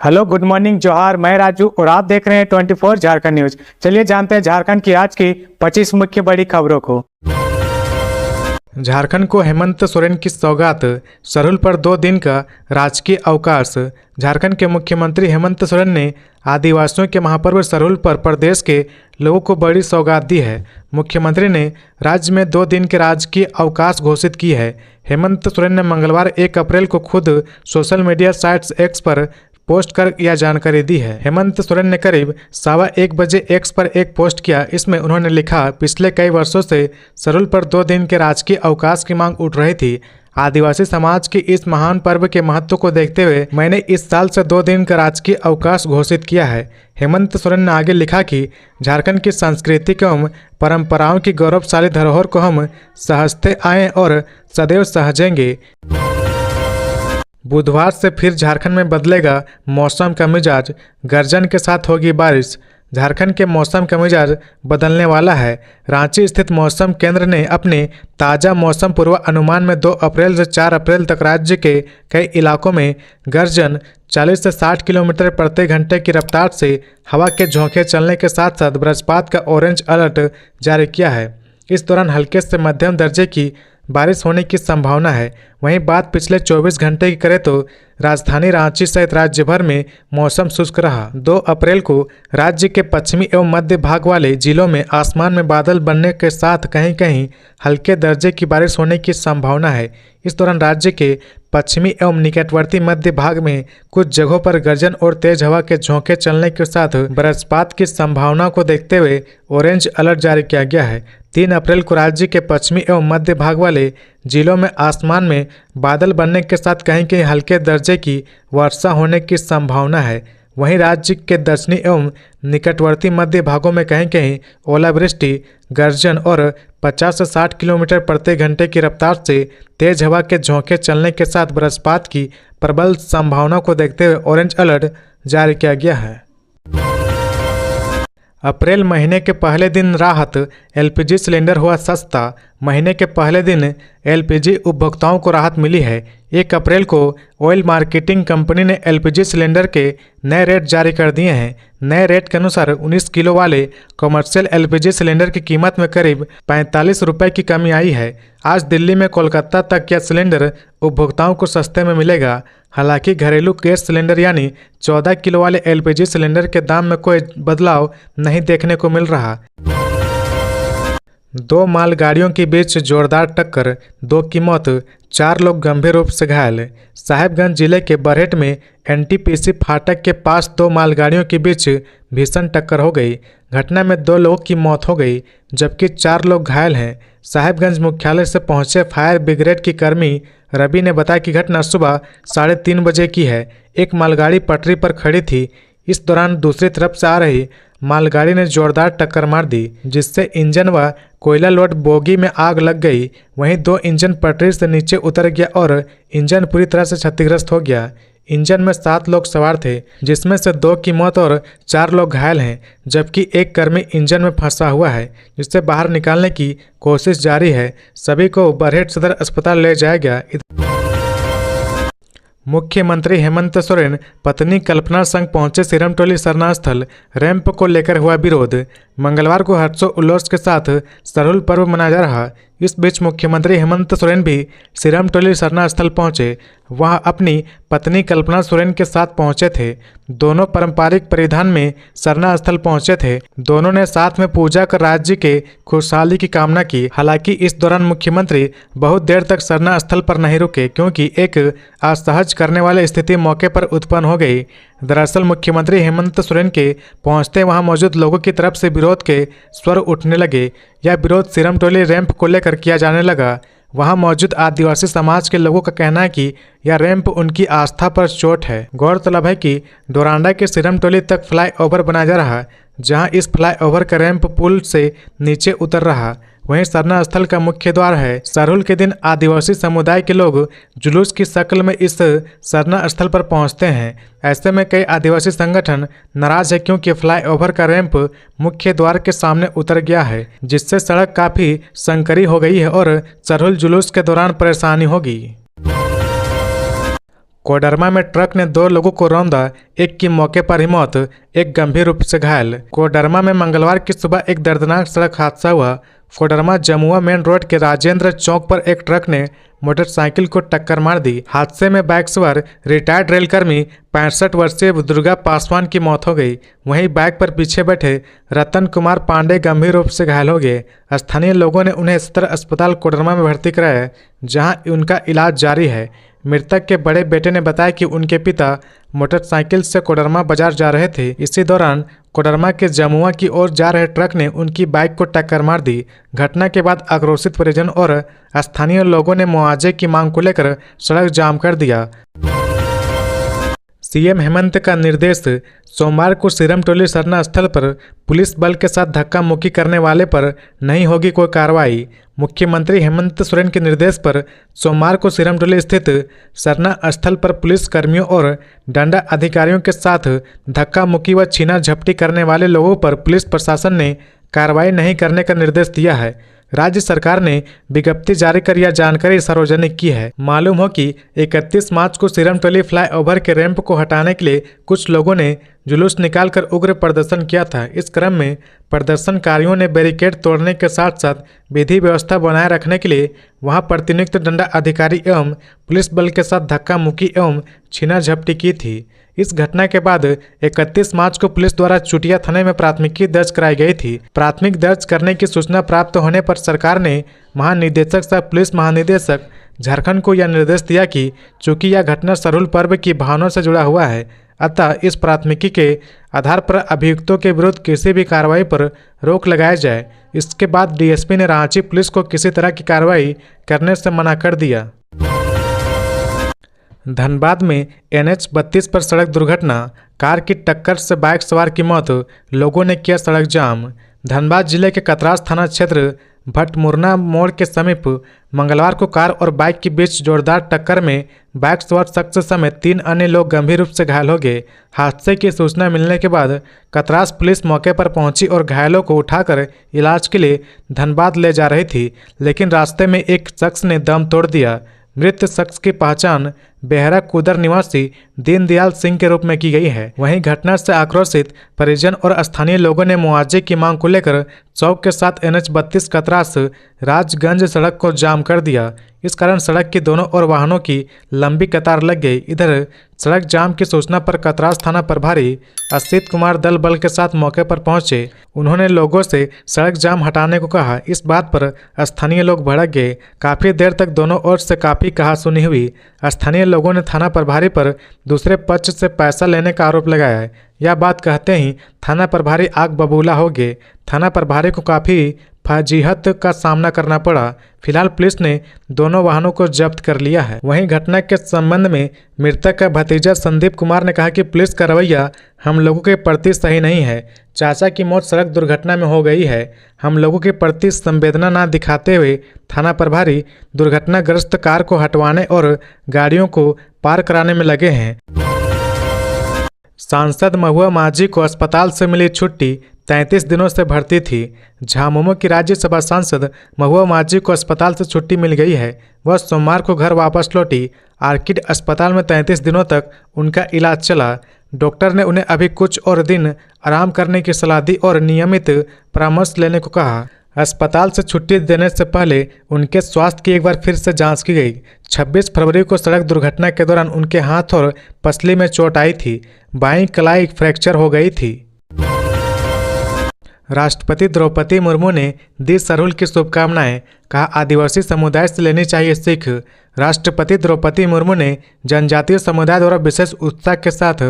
Hello, good morning, जोहार। मैं राजू और आप देख रहे हैं 24 झारखंड न्यूज। चलिए जानते हैं झारखंड की आज की 25 मुख्य बड़ी खबरों को। झारखंड को हेमंत सोरेन की सौगात, सरहुल पर 2 दिन का राजकीय अवकाश। झारखंड के मुख्यमंत्री हेमंत सोरेन ने आदिवासियों के महापर्व सरहुल पर प्रदेश के लोगों को बड़ी सौगात दी है। मुख्यमंत्री ने राज्य में 2 दिन के राजकीय अवकाश घोषित की है। हेमंत सोरेन ने मंगलवार 1 अप्रैल को खुद सोशल मीडिया साइट्स एक्स पर पोस्ट कर यह जानकारी दी है। हेमंत सोरेन ने करीब 1:15 बजे एक्स पर एक पोस्ट किया। इसमें उन्होंने लिखा, पिछले कई वर्षों से सरहुल पर 2 दिन के राजकीय अवकाश की मांग उठ रही थी। आदिवासी समाज के इस महान पर्व के महत्व को देखते हुए मैंने इस साल से 2 दिन का राजकीय अवकाश घोषित किया है। हेमंत सोरेन ने आगे लिखा कि झारखंड की सांस्कृतिक एवं परंपराओं की गौरवशाली धरोहर को हम सहजते आए और सदैव सहेजेंगे। बुधवार से फिर झारखंड में बदलेगा मौसम का मिजाज, गर्जन के साथ होगी बारिश। झारखंड के मौसम का मिजाज बदलने वाला है। रांची स्थित मौसम केंद्र ने अपने ताज़ा मौसम पूर्वानुमान में 2 अप्रैल से 4 अप्रैल तक राज्य के कई इलाकों में गर्जन 40 से 60 किलोमीटर प्रति घंटे की रफ्तार से हवा के झोंके चलने के साथ साथ वज्रपात का ऑरेंज अलर्ट जारी किया है। इस दौरान हल्के से मध्यम दर्जे की बारिश होने की संभावना है। वहीं बात पिछले 24 घंटे की करें तो राजधानी रांची सहित राज्य भर में मौसम शुष्क रहा। 2 अप्रैल को राज्य के पश्चिमी एवं मध्य भाग वाले जिलों में आसमान में बादल बनने के साथ कहीं कहीं हल्के दर्जे की बारिश होने की संभावना है। इस दौरान राज्य के पश्चिमी एवं निकटवर्ती मध्य भाग में कुछ जगहों पर गर्जन और तेज हवा के झोंके चलने के साथ वज्रपात की संभावना को देखते हुए ऑरेंज अलर्ट जारी किया गया है। 3 अप्रैल को राज्य के पश्चिमी एवं मध्य भाग वाले जिलों में आसमान में बादल बनने के साथ कहीं कहीं हल्के दर्जे की वर्षा होने की संभावना है। वहीं राज्य के दक्षिणी एवं निकटवर्ती मध्य भागों में कहीं कहीं ओलावृष्टि, गर्जन और 50 से 60 किलोमीटर प्रति घंटे की रफ्तार से तेज हवा के झोंके चलने के साथ वज्रपात की प्रबल संभावना को देखते हुए ऑरेंज अलर्ट जारी किया गया है। अप्रैल महीने के पहले दिन राहत, एलपीजी सिलेंडर हुआ सस्ता। महीने के पहले दिन एलपीजी उपभोक्ताओं को राहत मिली है। 1 अप्रैल को ऑयल मार्केटिंग कंपनी ने एलपीजी सिलेंडर के नए रेट जारी कर दिए हैं। नए रेट के अनुसार 19 किलो वाले कमर्शियल एलपीजी सिलेंडर की कीमत में करीब 45 रुपये की कमी आई है। आज दिल्ली में कोलकाता तक यह सिलेंडर उपभोक्ताओं को सस्ते में मिलेगा। हालांकि घरेलू गैस सिलेंडर यानी 14 किलो वाले एलपीजी सिलेंडर के दाम में कोई बदलाव नहीं देखने को मिल रहा। 2 मालगाड़ियों के बीच जोरदार टक्कर, 2 की मौत, 4 लोग गंभीर रूप से घायल। साहिबगंज जिले के बरहेट में एनटीपीसी फाटक के पास 2 मालगाड़ियों के बीच भीषण टक्कर हो गई। घटना में 2 लोगों की मौत हो गई जबकि 4 लोग घायल हैं। साहिबगंज मुख्यालय से पहुंचे फायर ब्रिगेड की कर्मी रवि ने बताया कि घटना सुबह 3:30 बजे की है। एक मालगाड़ी पटरी पर खड़ी थी। इस दौरान दूसरी तरफ से आ रही मालगाड़ी ने जोरदार टक्कर मार दी जिससे इंजन व कोयला लोड बोगी में आग लग गई। वहीं 2 इंजन पटरी से नीचे उतर गया और इंजन पूरी तरह से क्षतिग्रस्त हो गया। इंजन में 7 लोग सवार थे जिसमें से 2 की मौत और 4 लोग घायल हैं जबकि एक कर्मी इंजन में फंसा हुआ है जिससे बाहर निकालने की कोशिश जारी है। सभी को बरहेट सदर अस्पताल ले जाया गया। मुख्यमंत्री हेमंत सोरेन पत्नी कल्पना संग पहुंचे सिरमटोली सरना स्थल। रैंप को लेकर हुआ विरोध। मंगलवार को हर्षोल्लास के साथ सरहुल पर्व मनाया जा रहा। इस बीच मुख्यमंत्री हेमंत सोरेन भी सिरमटोली सरना स्थल पहुंचे। वहां अपनी पत्नी कल्पना सोरेन के साथ पहुंचे थे। दोनों पारंपरिक परिधान में सरना स्थल पहुंचे थे। दोनों ने साथ में पूजा कर राज्य के खुशहाली की कामना की। हालांकि इस दौरान मुख्यमंत्री बहुत देर तक सरना स्थल पर नहीं रुके क्योंकि एक असहज करने वाली स्थिति मौके पर उत्पन्न हो गई। दरअसल मुख्यमंत्री हेमंत सोरेन के पहुंचते वहां मौजूद लोगों की तरफ से विरोध के स्वर उठने लगे। यह विरोध सिरमटोली रैंप को लेकर किया जाने लगा। वहां मौजूद आदिवासी समाज के लोगों का कहना है कि यह रैंप उनकी आस्था पर चोट है। गौरतलब है कि डोरांडा के सिरमटोली तक फ्लाईओवर बनाया जा रहा, जहां इस फ्लाईओवर का रैंप पुल से नीचे उतर रहा। वहीं सरना स्थल का मुख्य द्वार है। सरहुल के दिन आदिवासी समुदाय के लोग जुलूस की शक्ल में इस सरना स्थल पर पहुंचते हैं। ऐसे में कई आदिवासी संगठन नाराज है क्योंकि फ्लाईओवर का रैंप मुख्य द्वार के सामने उतर गया है जिससे सड़क काफी संकरी हो गई है और सरहुल जुलूस के दौरान परेशानी होगी। कोडरमा में ट्रक ने 2 लोगों को रौंदा, एक की मौके पर ही मौत, एक गंभीर रूप से घायल। कोडरमा में मंगलवार की सुबह एक दर्दनाक सड़क हादसा हुआ। कोडरमा जमुआ मेन रोड के राजेंद्र चौक पर एक ट्रक ने मोटरसाइकिल को टक्कर मार दी। हादसे में बाइक सवार रिटायर्ड रेलकर्मी 65 वर्षीय दुर्गा पासवान की मौत हो गई। वहीं बाइक पर पीछे बैठे रतन कुमार पांडे गंभीर रूप से घायल हो गए। स्थानीय लोगों ने उन्हें सदर अस्पताल कोडरमा में भर्ती कराया, जहां उनका इलाज जारी है। मृतक के बड़े बेटे ने बताया कि उनके पिता मोटरसाइकिल से कोडरमा बाजार जा रहे थे। इसी दौरान कोडरमा के जमुआ की ओर जा रहे ट्रक ने उनकी बाइक को टक्कर मार दी। घटना के बाद आक्रोशित परिजन और स्थानीय लोगों ने मुआवजे की मांग को लेकर सड़क जाम कर दिया। सीएम हेमंत का निर्देश, सोमवार को सिरमटोली सरना स्थल पर पुलिस बल के साथ धक्का मुक्की करने वाले पर नहीं होगी कोई कार्रवाई। मुख्यमंत्री हेमंत सोरेन के निर्देश पर सोमवार को सिरमटोली स्थित सरना स्थल पर पुलिस कर्मियों और डंडा अधिकारियों के साथ धक्का मुक्की व छीना झपटी करने वाले लोगों पर पुलिस प्रशासन ने कार्रवाई नहीं करने का निर्देश दिया है। राज्य सरकार ने विज्ञप्ति जारी कर यह जानकारी सार्वजनिक की है। मालूम हो कि 31 मार्च को सिरमटोली फ्लाईओवर के रैंप को हटाने के लिए कुछ लोगों ने जुलूस निकालकर उग्र प्रदर्शन किया था। इस क्रम में प्रदर्शनकारियों ने बैरिकेड तोड़ने के साथ साथ विधि व्यवस्था बनाए रखने के लिए वहां प्रतिनियुक्त दंडा अधिकारी एवं पुलिस बल के साथ धक्का मुक्की एवं छीना झपटी की थी। इस घटना के बाद 31 मार्च को पुलिस द्वारा चुटिया थाने में प्राथमिकी दर्ज कराई गई थी। प्राथमिक दर्ज करने की सूचना प्राप्त होने पर सरकार ने महानिदेशक सह पुलिस महानिदेशक झारखंड को यह निर्देश दिया कि चूंकि यह घटना सरहुल पर्व की भावना से जुड़ा हुआ है, अतः इस प्राथमिकी के आधार पर अभियुक्तों के विरुद्ध किसी भी कार्रवाई पर रोक लगाया जाए। इसके बाद डीएसपी ने रांची पुलिस को किसी तरह की कार्रवाई करने से मना कर दिया। धनबाद में NH-32 पर सड़क दुर्घटना, कार की टक्कर से बाइक सवार की मौत, लोगों ने किया सड़क जाम। धनबाद जिले के कतरास थाना क्षेत्र भटमुरना मोड़ के समीप मंगलवार को कार और बाइक के बीच जोरदार टक्कर में बाइक सवार शख्स समेत 3 अन्य लोग गंभीर रूप से घायल हो गए। हादसे की सूचना मिलने के बाद कतरास पुलिस मौके पर पहुंची और घायलों को उठाकर इलाज के लिए धनबाद ले जा रही थी, लेकिन रास्ते में एक शख्स ने दम तोड़ दिया। मृत शख्स की पहचान बेहरा कुदर निवासी दीनदयाल सिंह के रूप में की गई है। वहीं घटना से आक्रोशित परिजन और स्थानीय लोगों ने मुआवजे की मांग को लेकर चौक के साथ NH-32 कतरास राजगंज सड़क को जाम कर दिया। इस कारण सड़क की दोनों ओर वाहनों की लंबी कतार लग गई। इधर सड़क जाम की सूचना पर कतरास थाना प्रभारी असित कुमार दल बल के साथ मौके पर पहुंचे। उन्होंने लोगों से सड़क जाम हटाने को कहा। इस बात पर स्थानीय लोग भड़क गए। काफी देर तक दोनों ओर से काफी कहासुनी हुई। स्थानीय लोगों ने थाना प्रभारी पर दूसरे पक्ष से पैसा लेने का आरोप लगाया। यह बात कहते ही थाना प्रभारी आग बबूला हो गए। थाना प्रभारी को काफी फजीहत का सामना करना पड़ा। फिलहाल पुलिस ने दोनों वाहनों को जब्त कर लिया है। वहीं घटना के संबंध में मृतक का भतीजा संदीप कुमार ने कहा कि पुलिस का रवैया हम लोगों के प्रति सही नहीं है। चाचा की मौत सड़क दुर्घटना में हो गई है। हम लोगों के प्रति संवेदना न दिखाते हुए थाना प्रभारी दुर्घटनाग्रस्त कार को हटवाने और गाड़ियों को पार कराने में लगे हैं। सांसद महुआ माझी को अस्पताल से मिली छुट्टी, 33 दिनों से भर्ती थी। झामुमो की राज्यसभा सांसद महुआ माझी को अस्पताल से छुट्टी मिल गई है। वह सोमवार को घर वापस लौटी। आर्किड अस्पताल में 33 दिनों तक उनका इलाज चला। डॉक्टर ने उन्हें अभी कुछ और दिन आराम करने की सलाह दी और नियमित परामर्श लेने को कहा। अस्पताल से छुट्टी देने से पहले उनके स्वास्थ्य की एक बार फिर से जांच की गई। 26 फरवरी को सड़क दुर्घटना के दौरान उनके हाथ और पसली में चोट आई थी। बाईं कलाई फ्रैक्चर हो गई थी। राष्ट्रपति द्रौपदी मुर्मू ने दी सरहुल की शुभकामनाएं, कहा आदिवासी समुदाय से लेनी चाहिए सीख। राष्ट्रपति द्रौपदी मुर्मू ने जनजातीय समुदाय द्वारा विशेष उत्साह के साथ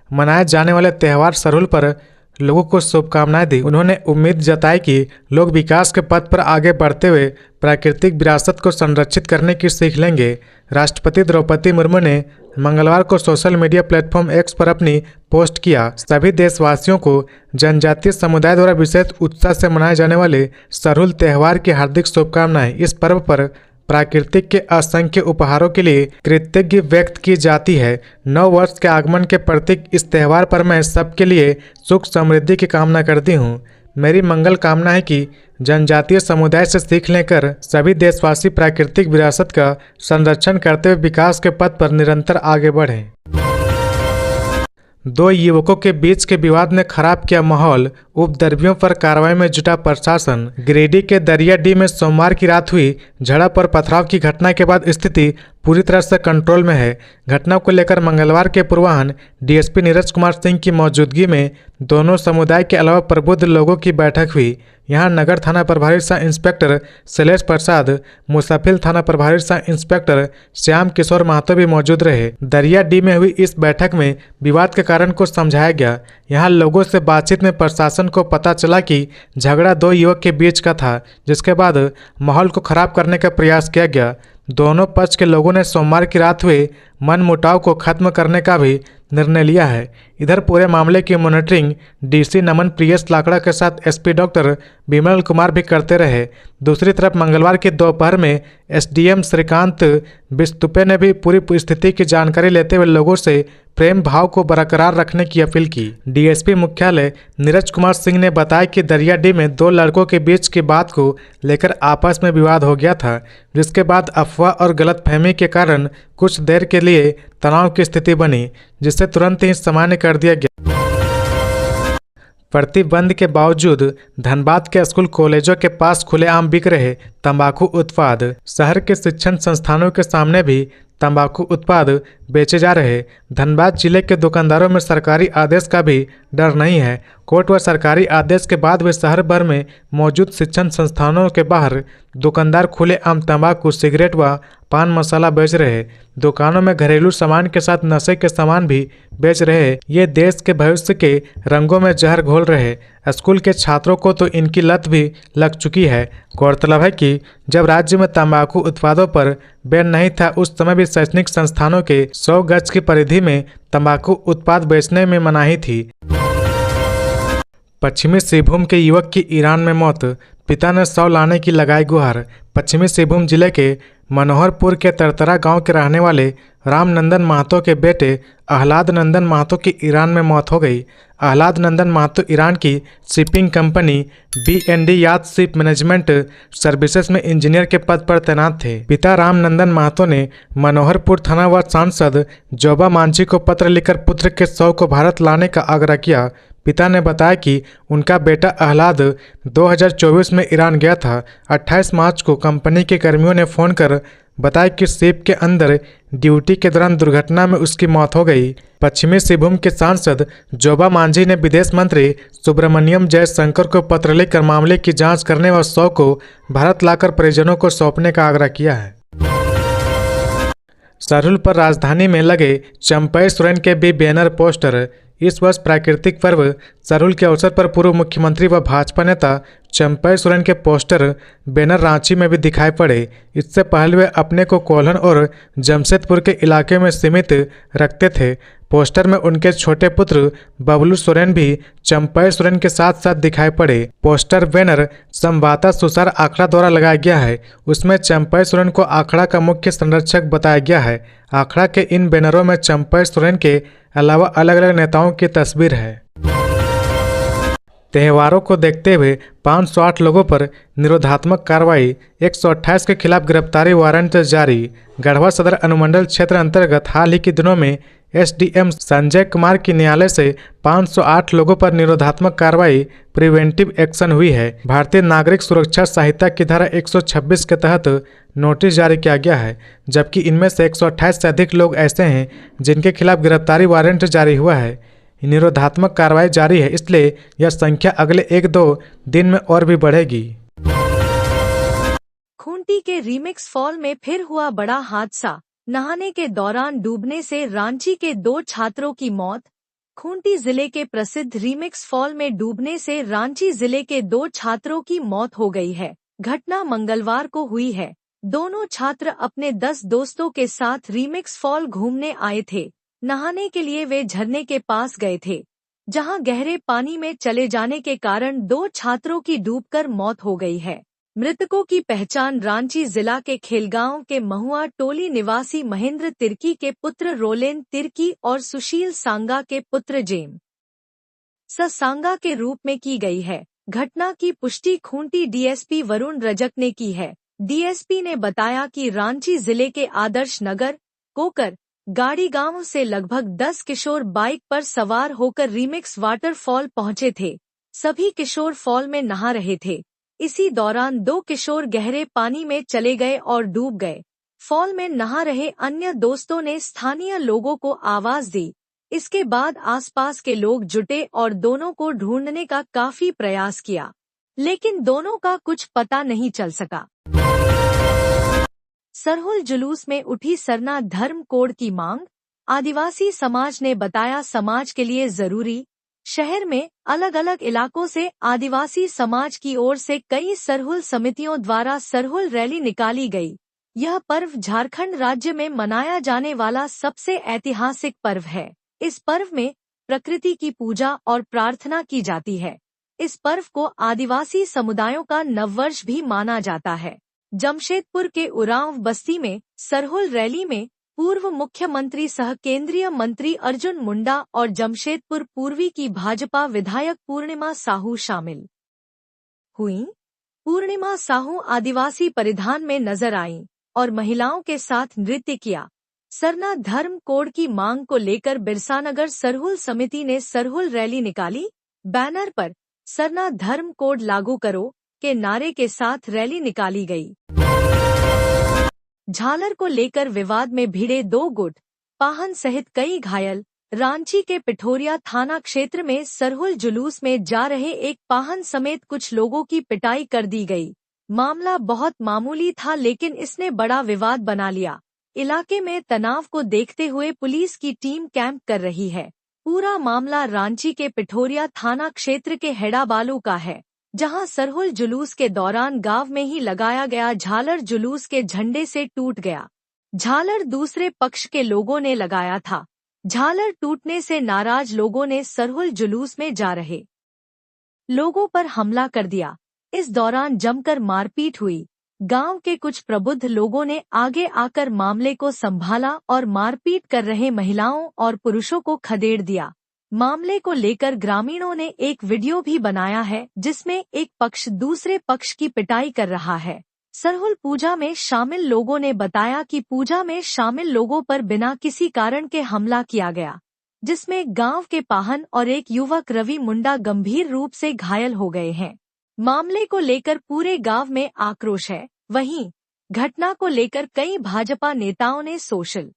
मनाए जाने वाले त्यौहार सरहुल पर लोगों को शुभकामनाएं दी। उन्होंने उम्मीद जताई कि लोग विकास के पथ पर आगे बढ़ते हुए प्राकृतिक विरासत को संरक्षित करने की सीख लेंगे। राष्ट्रपति द्रौपदी मुर्मू ने मंगलवार को सोशल मीडिया प्लेटफॉर्म एक्स पर अपनी पोस्ट किया। सभी देशवासियों को जनजातीय समुदाय द्वारा विशेष उत्साह से मनाए जाने वाले सरहुल त्यौहार की हार्दिक शुभकामनाएं। इस पर्व पर प्राकृतिक के असंख्य उपहारों के लिए कृतज्ञता व्यक्त की जाती है। नव वर्ष के आगमन के प्रतीक इस त्यौहार पर मैं सबके लिए सुख समृद्धि की कामना करती हूँ। मेरी मंगल कामना है कि जनजातीय समुदाय से सीख लेकर सभी देशवासी प्राकृतिक विरासत का संरक्षण करते हुए विकास के पथ पर निरंतर आगे बढ़ें। दो युवकों के बीच के विवाद ने खराब किया माहौल, उपद्रवियों पर कार्रवाई में जुटा प्रशासन। गिरिडीह के दरियाडीह में सोमवार की रात हुई झड़प और पथराव की घटना के बाद स्थिति पूरी तरह से कंट्रोल में है। घटना को लेकर मंगलवार के पूर्वाह्न डीएसपी नीरज कुमार सिंह की मौजूदगी में दोनों समुदाय के अलावा प्रबुद्ध लोगों की बैठक हुई। यहां नगर थाना प्रभारी सह इंस्पेक्टर शैलेश प्रसाद, मुसाफिल थाना प्रभारी सह इंस्पेक्टर श्याम किशोर महतो भी मौजूद रहे। दरियाडीह में हुई इस बैठक में विवाद के कारण को समझाया गया। यहां लोगों से बातचीत में प्रशासन को पता चला कि झगड़ा दो युवक के बीच का था, जिसके बाद माहौल को खराब करने का प्रयास किया गया। दोनों पक्ष के लोगों ने सोमवार की रात हुए मनमुटाव को खत्म करने का भी निर्णय लिया है। इधर पूरे मामले की मॉनिटरिंग डीसी नमन प्रियस लाकड़ा के साथ एसपी डॉक्टर विमल कुमार भी करते रहे। दूसरी तरफ मंगलवार की दोपहर में एसडीएम श्रीकांत बिस्तुपे ने भी पूरी स्थिति की जानकारी लेते हुए लोगों से प्रेम भाव को बरकरार रखने की अपील की। डीएसपी मुख्यालय नीरज कुमार सिंह ने बताया कि दरियाडीह में दो लड़कों के बीच की बात को लेकर आपस में विवाद हो गया था, जिसके बाद अफवाह और गलतफहमी के कारण कुछ देर के लिए तनाव की स्थिति बनी, जिसे तुरंत ही सामान्य कर दिया गया। प्रतिबंध के बावजूद धनबाद के स्कूल कॉलेजों के पास खुलेआम बिक रहे तंबाकू उत्पाद। शहर के शिक्षण संस्थानों के सामने भी तंबाकू उत्पाद बेचे जा रहे। धनबाद जिले के दुकानदारों में सरकारी आदेश का भी डर नहीं है। कोर्ट व सरकारी आदेश के बाद भी शहर भर में मौजूद शिक्षण संस्थानों के बाहर दुकानदार खुलेआम तंबाकू, सिगरेट व पान मसाला बेच रहे। दुकानों में घरेलू सामान के साथ नशे के सामान भी बेच रहे। ये देश के भविष्य के रंगों में जहर घोल रहे। स्कूल के छात्रों को तो इनकी लत भी लग चुकी है। गौरतलब है कि जब राज्य में तंबाकू उत्पादों पर बैन नहीं था, उस समय भी शैक्षणिक संस्थानों के 100 गज की परिधि में तंबाकू उत्पाद बेचने में मनाही थी। पश्चिमी सिंहभूम के युवक की ईरान में मौत, पिता ने शव लाने की लगाई गुहार। पश्चिमी सिंहभूम जिले के मनोहरपुर के तरतरा गांव के रहने वाले रामनंदन महतो के बेटे आह्लाद नंदन महतो की ईरान में मौत हो गई। आह्लाद नंदन महतो ईरान की शिपिंग कंपनी बीएनडी याच शिप मैनेजमेंट सर्विसेज में इंजीनियर के पद पर तैनात थे। पिता रामनंदन महतो ने मनोहरपुर थाना व सांसद जोबा मांझी को पत्र लिखकर पुत्र के शव को भारत लाने का आग्रह किया। पिता ने बताया कि उनका बेटा आह्लाद 2024 में ईरान गया था। 28 मार्च को कंपनी के कर्मियों ने फोन कर बताया कि शिप के अंदर ड्यूटी के दौरान दुर्घटना में उसकी मौत हो गई। पश्चिमी सिंहभूम के सांसद जोबा मांझी ने विदेश मंत्री सुब्रमण्यम जयशंकर को पत्र लिखकर मामले की जांच करने व शव को भारत लाकर परिजनों को सौंपने का आग्रह किया है। सरहुल पर राजधानी में लगे चंपई सोरेन के भी बैनर पोस्टर। इस वर्ष प्राकृतिक पर्व सरहुल के अवसर पर पूर्व मुख्यमंत्री व भाजपा नेता चंपई सोरेन के पोस्टर बैनर रांची में भी दिखाई पड़े। इससे पहले वे अपने को कोल्हन और जमशेदपुर के इलाके में सीमित रखते थे। पोस्टर में उनके छोटे पुत्र बबलू सोरेन भी चंपई सोरेन के साथ साथ दिखाई पड़े। पोस्टर बैनर संवाददाता सुसार आखड़ा द्वारा लगाया गया है। उसमें चंपई सोरेन को आखड़ा का मुख्य संरक्षक बताया गया है। आखड़ा के इन बैनरों में चंपई सोरेन के अलावा अलग अलग नेताओं की तस्वीर है। त्योहारों को देखते हुए 508 लोगों पर निरोधात्मक कार्रवाई, 128 के खिलाफ गिरफ्तारी वारंट जारी। गढ़वा सदर अनुमंडल क्षेत्र अंतर्गत हाल ही के दिनों में एसडीएम संजय कुमार की न्यायालय से 508 लोगों पर निरोधात्मक कार्रवाई प्रिवेंटिव एक्शन हुई है। भारतीय नागरिक सुरक्षा संहिता की धारा 126 के तहत नोटिस जारी किया गया है, जबकि इनमें से 128 से अधिक लोग ऐसे हैं जिनके खिलाफ गिरफ्तारी वारंट जारी हुआ है। निरोधात्मक कार्रवाई जारी है, इसलिए यह संख्या अगले 1-2 दिन में और भी बढ़ेगी। खूंटी के रीमिक्स फॉल में फिर हुआ बड़ा हादसा, नहाने के दौरान डूबने से रांची के 2 छात्रों की मौत। खूंटी जिले के प्रसिद्ध रीमिक्स फॉल में डूबने से रांची जिले के 2 छात्रों की मौत हो गई है। घटना मंगलवार को हुई है। दोनों छात्र अपने 10 दोस्तों के साथ रीमिक्स फॉल घूमने आए थे। नहाने के लिए वे झरने के पास गए थे, जहां गहरे पानी में चले जाने के कारण 2 छात्रों की डूबकर मौत हो गई है। मृतकों की पहचान रांची जिला के खेलगांव के महुआ टोली निवासी महेंद्र तिर्की के पुत्र रोलेन तिर्की और सुशील सांगा के पुत्र जेम सांगा के रूप में की गई है। घटना की पुष्टि खूंटी डीएसपी वरुण रजक ने की है। डीएसपी ने बताया कि रांची जिले के आदर्श नगर कोकर गाड़ी गांव से लगभग 10 किशोर बाइक पर सवार होकर रीमिक्स वाटरफॉल पहुंचे थे। सभी किशोर फॉल में नहा रहे थे। इसी दौरान 2 किशोर गहरे पानी में चले गए और डूब गए। फॉल में नहा रहे अन्य दोस्तों ने स्थानीय लोगों को आवाज दी। इसके बाद आसपास के लोग जुटे और दोनों को ढूंढने का काफी प्रयास किया, लेकिन दोनों का कुछ पता नहीं चल सका। सरहुल जुलूस में उठी सरना धर्म कोड की मांग। आदिवासी समाज ने बताया समाज के लिए जरूरी। शहर में अलग अलग इलाकों से आदिवासी समाज की ओर से कई सरहुल समितियों द्वारा सरहुल रैली निकाली गई। यह पर्व झारखंड राज्य में मनाया जाने वाला सबसे ऐतिहासिक पर्व है। इस पर्व में प्रकृति की पूजा और प्रार्थना की जाती है। इस पर्व को आदिवासी समुदायों का नववर्ष भी माना जाता है। जमशेदपुर के उरांव बस्ती में सरहुल रैली में पूर्व मुख्यमंत्री सह केंद्रीय मंत्री अर्जुन मुंडा और जमशेदपुर पूर्वी की भाजपा विधायक पूर्णिमा साहू शामिल हुईं। पूर्णिमा साहू आदिवासी परिधान में नजर आईं और महिलाओं के साथ नृत्य किया। सरना धर्म कोड की मांग को लेकर बिरसानगर सरहुल समिति ने सरहुल रैली निकाली। बैनर पर सरना धर्म कोड लागू करो के नारे के साथ रैली निकाली गई। झालर को लेकर विवाद में भिड़े 2 गुट, पाहन सहित कई घायल। रांची के पिठोरिया थाना क्षेत्र में सरहुल जुलूस में जा रहे एक पाहन समेत कुछ लोगों की पिटाई कर दी गई। मामला बहुत मामूली था, लेकिन इसने बड़ा विवाद बना लिया। इलाके में तनाव को देखते हुए पुलिस की टीम कैंप कर रही है। पूरा मामला रांची के पिठोरिया थाना क्षेत्र के हेड़ाबालू का है, जहां सरहुल जुलूस के दौरान गांव में ही लगाया गया झालर जुलूस के झंडे से टूट गया। झालर दूसरे पक्ष के लोगों ने लगाया था। झालर टूटने से नाराज लोगों ने सरहुल जुलूस में जा रहे लोगों पर हमला कर दिया। इस दौरान जमकर मारपीट हुई। गांव के कुछ प्रबुद्ध लोगों ने आगे आकर मामले को संभाला और मारपीट कर रहे महिलाओं और पुरुषों को खदेड़ दिया। मामले को लेकर ग्रामीणों ने एक वीडियो भी बनाया है, जिसमें एक पक्ष दूसरे पक्ष की पिटाई कर रहा है। सरहुल पूजा में शामिल लोगों ने बताया कि पूजा में शामिल लोगों पर बिना किसी कारण के हमला किया गया, जिसमें गांव के पाहन और एक युवक रवि मुंडा गंभीर रूप से घायल हो गए हैं। मामले को लेकर पूरे गांव में आक्रोश है। वहीं घटना को लेकर कई भाजपा नेताओं ने सोशल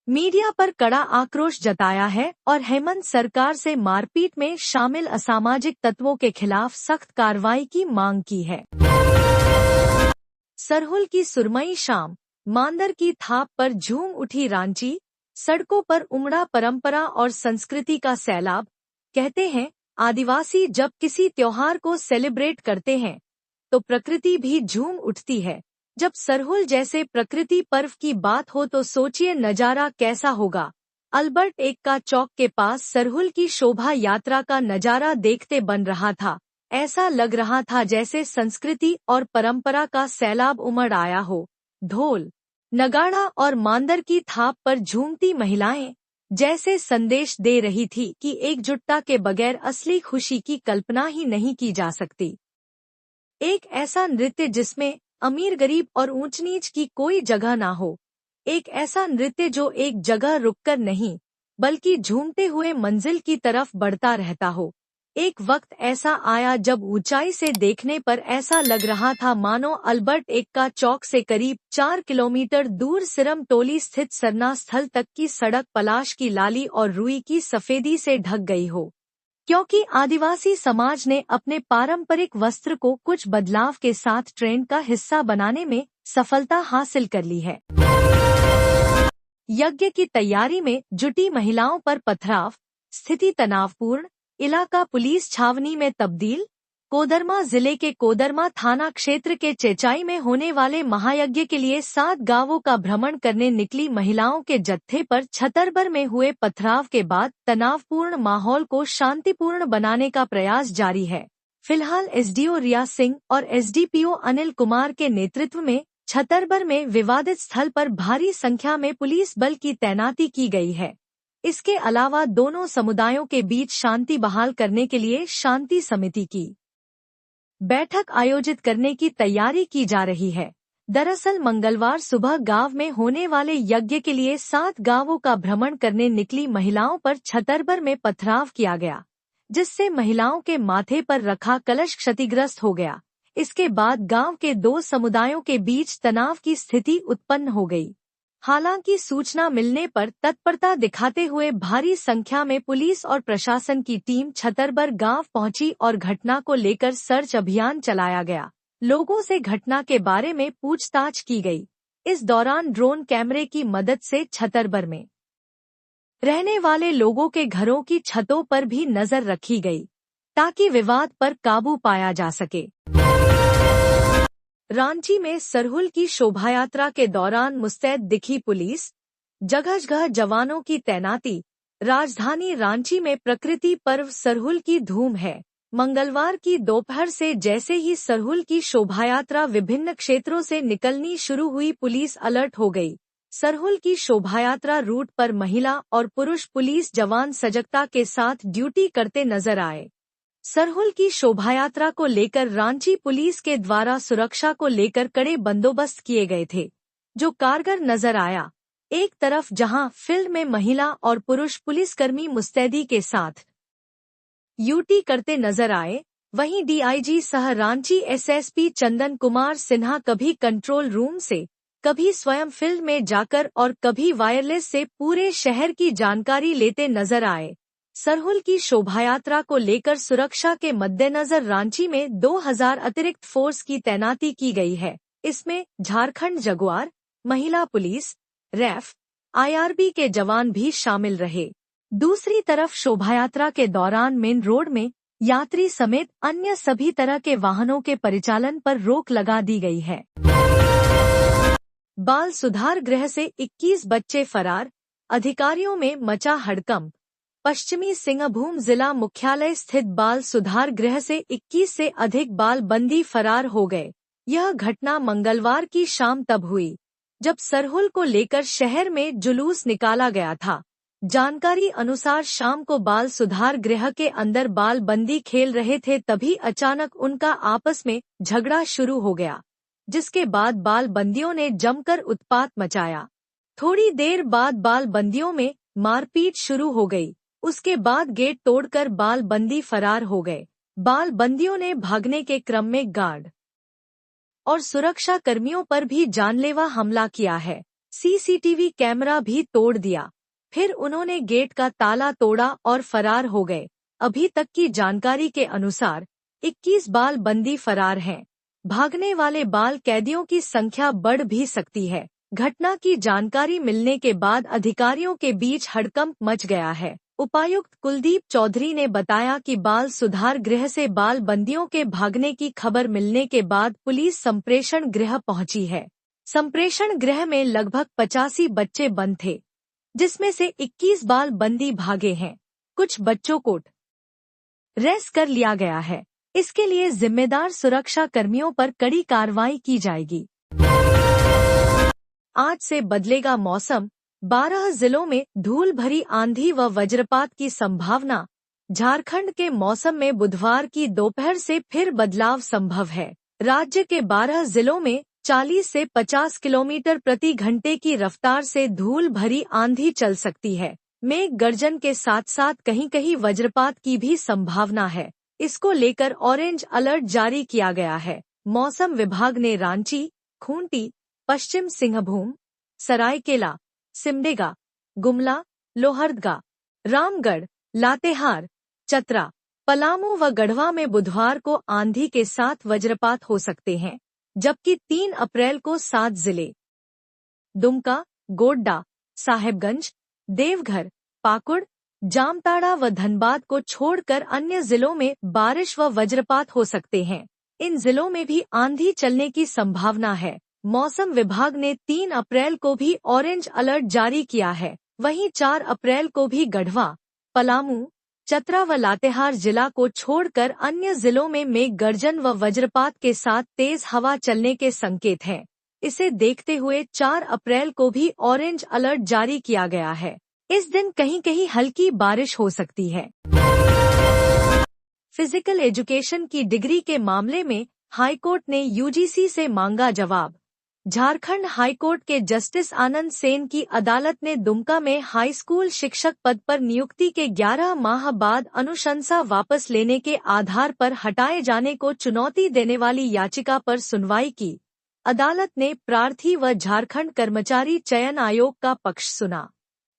मीडिया पर कड़ा आक्रोश जताया है और हेमंत सरकार से मारपीट में शामिल असामाजिक तत्वों के खिलाफ सख्त कार्रवाई की मांग की है। सरहुल की सुरमई शाम, मांदर की थाप पर झूम उठी रांची। सड़कों पर उमड़ा परंपरा और संस्कृति का सैलाब। कहते हैं आदिवासी जब किसी त्योहार को सेलिब्रेट करते हैं तो प्रकृति भी झूम उठती है। जब सरहुल जैसे प्रकृति पर्व की बात हो तो सोचिए नजारा कैसा होगा। अल्बर्ट एक्का चौक के पास सरहुल की शोभा यात्रा का नजारा देखते बन रहा था। ऐसा लग रहा था जैसे संस्कृति और परंपरा का सैलाब उमड़ आया हो। ढोल, नगाड़ा और मांदर की थाप पर झूमती महिलाएं जैसे संदेश दे रही थी कि एकजुटता के बगैर असली खुशी की कल्पना ही नहीं की जा सकती। एक ऐसा नृत्य जिसमें अमीर गरीब और ऊंच नीच की कोई जगह ना हो। एक ऐसा नृत्य जो एक जगह रुककर नहीं बल्कि झूमते हुए मंजिल की तरफ बढ़ता रहता हो। एक वक्त ऐसा आया जब ऊंचाई से देखने पर ऐसा लग रहा था मानो अल्बर्ट एक्का चौक से करीब 4 किलोमीटर दूर सिरम टोली स्थित सरना स्थल तक की सड़क पलाश की लाली और रुई की सफेदी से ढक गई हो, क्योंकि आदिवासी समाज ने अपने पारंपरिक वस्त्र को कुछ बदलाव के साथ ट्रेंड का हिस्सा बनाने में सफलता हासिल कर ली है। यज्ञ की तैयारी में जुटी महिलाओं पर पथराव, स्थिति तनावपूर्ण, इलाका पुलिस छावनी में तब्दील। कोदरमा जिले के कोदरमा थाना क्षेत्र के चेचाई में होने वाले महायज्ञ के लिए 7 गांवों का भ्रमण करने निकली महिलाओं के जत्थे पर छतरबर में हुए पथराव के बाद तनावपूर्ण माहौल को शांतिपूर्ण बनाने का प्रयास जारी है। फिलहाल एसडीओ रिया सिंह और एसडीपीओ अनिल कुमार के नेतृत्व में छतरबर में विवादित स्थल पर भारी संख्या में पुलिस बल की तैनाती की गई है। इसके अलावा दोनों समुदायों के बीच शांति बहाल करने के लिए शांति समिति की बैठक आयोजित करने की तैयारी की जा रही है। दरअसल मंगलवार सुबह गांव में होने वाले यज्ञ के लिए 7 गांवों का भ्रमण करने निकली महिलाओं पर छतरबर में पथराव किया गया, जिससे महिलाओं के माथे पर रखा कलश क्षतिग्रस्त हो गया। इसके बाद गांव के 2 समुदायों के बीच तनाव की स्थिति उत्पन्न हो गई। हालांकि सूचना मिलने पर तत्परता दिखाते हुए भारी संख्या में पुलिस और प्रशासन की टीम छतरबर गांव पहुंची और घटना को लेकर सर्च अभियान चलाया गया। लोगों से घटना के बारे में पूछताछ की गई। इस दौरान ड्रोन कैमरे की मदद से छतरबर में रहने वाले लोगों के घरों की छतों पर भी नजर रखी गई, ताकि विवाद पर काबू पाया जा सके। रांची में सरहुल की शोभायात्रा के दौरान मुस्तैद दिखी पुलिस, जगह जगह जवानों की तैनाती। राजधानी रांची में प्रकृति पर्व सरहुल की धूम है। मंगलवार की दोपहर से जैसे ही सरहुल की शोभायात्रा विभिन्न क्षेत्रों से निकलनी शुरू हुई, पुलिस अलर्ट हो गई। सरहुल की शोभायात्रा रूट पर महिला और पुरुष पुलिस जवान सजगता के साथ ड्यूटी करते नजर आए। सरहुल की शोभायात्रा को लेकर रांची पुलिस के द्वारा सुरक्षा को लेकर कड़े बंदोबस्त किए गए थे, जो कारगर नजर आया। एक तरफ जहां फील्ड में महिला और पुरुष पुलिसकर्मी मुस्तैदी के साथ ड्यूटी करते नजर आए, वहीं डीआईजी सह रांची एसएसपी चंदन कुमार सिन्हा कभी कंट्रोल रूम से, कभी स्वयं फील्ड में जाकर और कभी वायरलेस से पूरे शहर की जानकारी लेते नजर आए। सरहुल की शोभायात्रा को लेकर सुरक्षा के मद्देनजर रांची में 2000 अतिरिक्त फोर्स की तैनाती की गई है। इसमें झारखंड जगुआर, महिला पुलिस, रैफ, आईआरबी के जवान भी शामिल रहे। दूसरी तरफ शोभायात्रा के दौरान मेन रोड में यात्री समेत अन्य सभी तरह के वाहनों के परिचालन पर रोक लगा दी गई है। बाल सुधार गृह से 21 बच्चे फरार, अधिकारियों में मचा हड़कंप। पश्चिमी सिंहभूम जिला मुख्यालय स्थित बाल सुधार गृह से 21 से अधिक बाल बंदी फरार हो गए। यह घटना मंगलवार की शाम तब हुई, जब सरहुल को लेकर शहर में जुलूस निकाला गया था। जानकारी अनुसार शाम को बाल सुधार गृह के अंदर बाल बंदी खेल रहे थे, तभी अचानक उनका आपस में झगड़ा शुरू हो गया, जिसके बाद बाल बंदियों ने जमकर उत्पात मचाया। थोड़ी देर बाद बाल बंदियों में मारपीट शुरू हो गई। उसके बाद गेट तोड़कर बाल बंदी फरार हो गए। बाल बंदियों ने भागने के क्रम में गार्ड और सुरक्षा कर्मियों पर भी जानलेवा हमला किया है। सीसीटीवी कैमरा भी तोड़ दिया। फिर उन्होंने गेट का ताला तोड़ा और फरार हो गए। अभी तक की जानकारी के अनुसार 21 बाल बंदी फरार हैं। भागने वाले बाल कैदियों की संख्या बढ़ भी सकती है। घटना की जानकारी मिलने के बाद अधिकारियों के बीच हड़कंप मच गया है। उपायुक्त कुलदीप चौधरी ने बताया कि बाल सुधार गृह से बाल बंदियों के भागने की खबर मिलने के बाद पुलिस संप्रेषण गृह पहुंची है। संप्रेषण गृह में लगभग 85 बच्चे बंद थे, जिसमें से 21 बाल बंदी भागे हैं। कुछ बच्चों को रेस्ट कर लिया गया है। इसके लिए जिम्मेदार सुरक्षा कर्मियों पर कड़ी कार्रवाई की जाएगी। आज से बदलेगा मौसम, 12 जिलों में धूल भरी आंधी व वज्रपात की संभावना। झारखंड के मौसम में बुधवार की दोपहर से फिर बदलाव संभव है। राज्य के 12 जिलों में 40 से 50 किलोमीटर प्रति घंटे की रफ्तार से धूल भरी आंधी चल सकती है। मेघ गर्जन के साथ साथ कहीं कहीं वज्रपात की भी संभावना है। इसको लेकर ऑरेंज अलर्ट जारी किया गया है। मौसम विभाग ने रांची, खूंटी, पश्चिम सिंहभूम, सरायकेला, सिमडेगा, गुमला, लोहरदगा, रामगढ़, लातेहार, चतरा, पलामू व गढ़वा में बुधवार को आंधी के साथ वज्रपात हो सकते हैं, जबकि 3 अप्रैल को 7 जिले दुमका, गोड्डा, साहेबगंज, देवघर, पाकुड़, जामताड़ा व धनबाद को छोड़कर अन्य जिलों में बारिश व वज्रपात हो सकते हैं। इन जिलों में भी आंधी चलने की संभावना है। मौसम विभाग ने 3 अप्रैल को भी ऑरेंज अलर्ट जारी किया है। वहीं 4 अप्रैल को भी गढ़वा, पलामू, चतरा व लातेहार जिला को छोड़कर अन्य जिलों में मेघ गर्जन व वज्रपात के साथ तेज हवा चलने के संकेत हैं। इसे देखते हुए 4 अप्रैल को भी ऑरेंज अलर्ट जारी किया गया है। इस दिन कहीं कहीं हल्की बारिश हो सकती है। फिजिकल एजुकेशन की डिग्री के मामले में हाईकोर्ट ने यूजीसी से मांगा जवाब। झारखंड हाईकोर्ट के जस्टिस आनंद सेन की अदालत ने दुमका में हाई स्कूल शिक्षक पद पर नियुक्ति के 11 माह बाद अनुशंसा वापस लेने के आधार पर हटाए जाने को चुनौती देने वाली याचिका पर सुनवाई की। अदालत ने प्रार्थी व झारखंड कर्मचारी चयन आयोग का पक्ष सुना।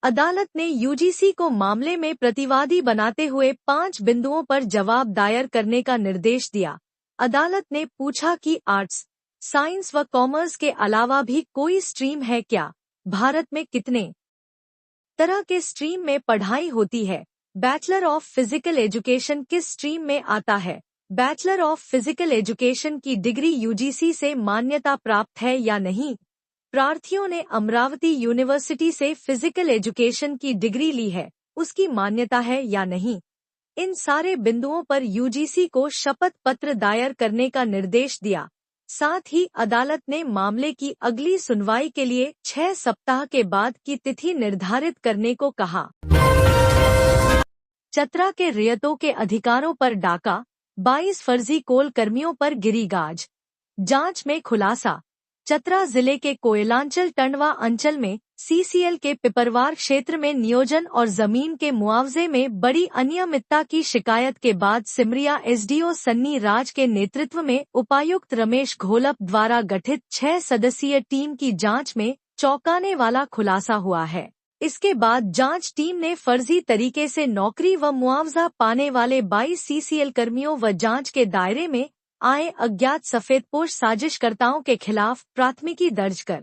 अदालत ने यूजीसी को मामले में प्रतिवादी बनाते हुए 5 बिंदुओं पर जवाब दायर करने का निर्देश दिया। अदालत ने पूछा कि आर्ट्स, साइंस व कॉमर्स के अलावा भी कोई स्ट्रीम है क्या? भारत में कितने तरह के स्ट्रीम में पढ़ाई होती है? बैचलर ऑफ फिजिकल एजुकेशन किस स्ट्रीम में आता है? बैचलर ऑफ फिजिकल एजुकेशन की डिग्री यूजीसी से मान्यता प्राप्त है या नहीं? प्रार्थियों ने अमरावती यूनिवर्सिटी से फिजिकल एजुकेशन की डिग्री ली है, उसकी मान्यता है या नहीं? इन सारे बिंदुओं पर यूजीसी को शपथ पत्र दायर करने का निर्देश दिया। साथ ही अदालत ने मामले की अगली सुनवाई के लिए 6 सप्ताह के बाद की तिथि निर्धारित करने को कहा। चतरा के रियतों के अधिकारों पर डाका, 22 फर्जी कोल कर्मियों पर गिरी गाज। जांच में खुलासा। चतरा जिले के कोयलांचल टंडवा अंचल में सीसीएल के पिपरवार क्षेत्र में नियोजन और जमीन के मुआवजे में बड़ी अनियमितता की शिकायत के बाद सिमरिया एसडीओ सन्नी राज के नेतृत्व में उपायुक्त रमेश घोलप द्वारा गठित 6 सदस्यीय टीम की जांच में चौंकाने वाला खुलासा हुआ है। इसके बाद जांच टीम ने फर्जी तरीके से नौकरी व मुआवजा पाने वाले 22 सीसीएल कर्मियों व जांच के दायरे में आए अज्ञात सफेदपोश साजिशकर्ताओं के खिलाफ प्राथमिकी दर्ज कर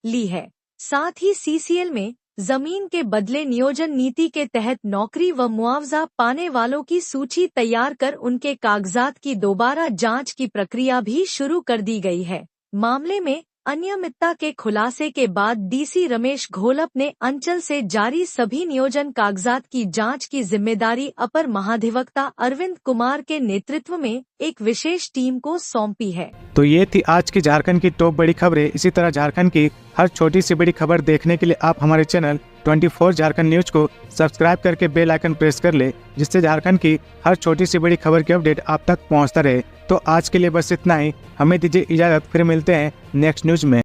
ली है। साथ ही सीसीएल में जमीन के बदले नियोजन नीति के तहत नौकरी व मुआवजा पाने वालों की सूची तैयार कर उनके कागजात की दोबारा जांच की प्रक्रिया भी शुरू कर दी गई है। मामले में अनियमितता के खुलासे के बाद डीसी रमेश घोलप ने अंचल से जारी सभी नियोजन कागजात की जांच की जिम्मेदारी अपर महाधिवक्ता अरविंद कुमार के नेतृत्व में एक विशेष टीम को सौंपी है। तो ये थी आज की झारखंड की टॉप बड़ी खबरें। इसी तरह झारखंड की हर छोटी सी बड़ी खबर देखने के लिए आप हमारे चैनल 24 झारखंड न्यूज को सब्सक्राइब करके बेल आइकन प्रेस कर ले, जिससे झारखंड की हर छोटी सी बड़ी खबर की अपडेट आप तक पहुंचता रहे। तो आज के लिए बस इतना ही। हमें दीजिए इजाजत, फिर मिलते हैं नेक्स्ट न्यूज में।